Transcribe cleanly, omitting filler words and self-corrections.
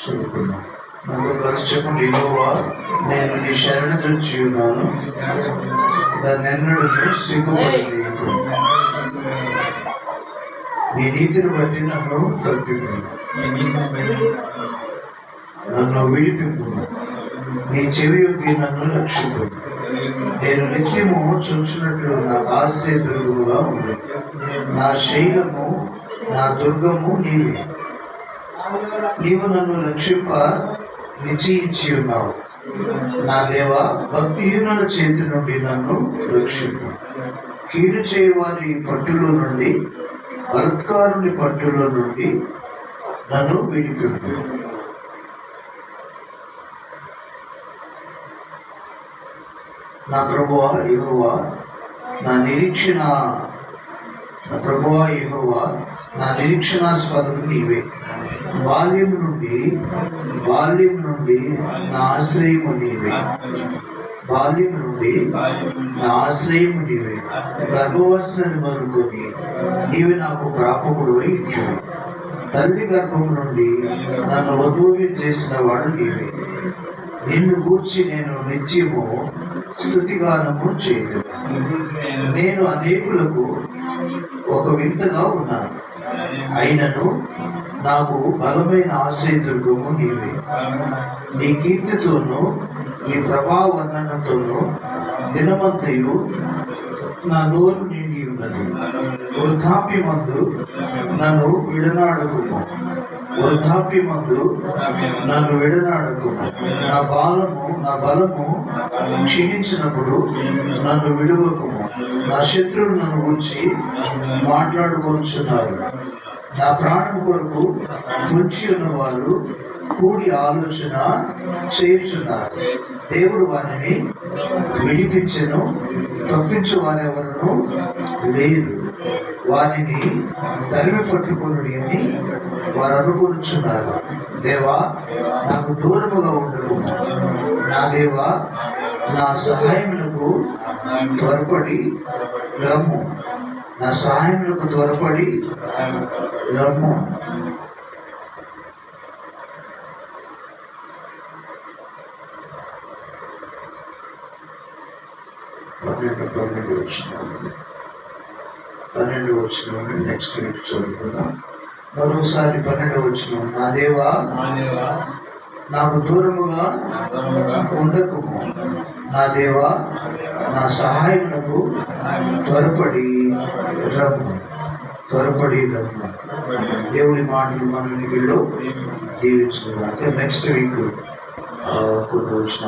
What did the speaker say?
చదువుకున్నాం. నాతో కలిసి చెప్పండి, యెహోవా నేను నీ శరణ నుంచి ఉన్నాను, దాన్ని ఎన్నడూ సిగ్గుపడలేదు. నీ నీతిని బట్టి నన్ను తప్పిపు, నన్ను విడిపింపు, నీ చెవి యొక్కి నన్ను రక్షింపు. నేను నిత్యము చూచినట్లు నాకు ఆశ్రయదుర్గముగా ఉంది. నా శైలము, నా దుర్గము నీవే. నీవు నన్ను రక్షింప నిశ్చయించి ఉన్నావు. నా దేవా, భక్తిహీనుల చేతి నుండి నన్ను రక్షింపు. కీడు చేయవారి పట్టులో నుండి, బలత్కారుని పట్టులో నుండి నన్ను విడిపింపు. నా ప్రభువా యెహోవా, నా నిరీక్షణాస్పదము నీవే. బాల్యం నుండి నా ఆశ్రయము నీవే. గర్భవసనని మొదలుకొని నీవే నాకు ప్రాపకుడు ఇచ్చావు. తల్లి గర్భం నుండి నన్ను వధువుగా చేసిన వాడు నీవే. నిన్ను గూర్చి నేను నిత్యము స్తుతిగానము చేయదు. నేను అనేకులకు ఒక వింతగా ఉన్నాను, అయినను నాకు బలమైన ఆశ్రయదుర్గము నీవే. నీ కీర్తితోనూ నీ ప్రభావర్ణనతోనూ దినమంతయు నా నోరు నిండి ఉన్నది. వృద్ధాప్యమందు నన్ను విడనాడకుము. నా బలము క్షీణించినప్పుడు నన్ను విడువకుము. నా శత్రువులు నన్ను గురించి మాట్లాడుకొనుచున్నారు. నా ప్రాణం కొరకు ముంచి ఉన్న వారు కూడి ఆలోచన చేయుచున్నారు. దేవుడు వారిని విడిపించెను, తప్పించు వారెవరను లేదు. వారిని తరిమి పట్టుకుని అని వారు అనుకుంటున్నారు. దేవా, నాకు దూరముగా ఉండకు. నా దేవా, నా సహాయములకు త్వరపడి రమ్ము. నా సహాయములకు త్వరపడి రమ్ము. పన్నెండు వచ్చిన నెక్స్ట్ వీక్ చదువుకుందాం. మరోసారి 12 వచ్చిన, నా దేవా నాకు దూరముగా ఉండకుము. నా దేవా, నా సహాయములకు త్వరపడి రమ్ము. దేవుడి మాటలు మన ఇంటిలో దీవించుకుందాం. నెక్స్ట్ వీక్ కొన్ని వచ్చిన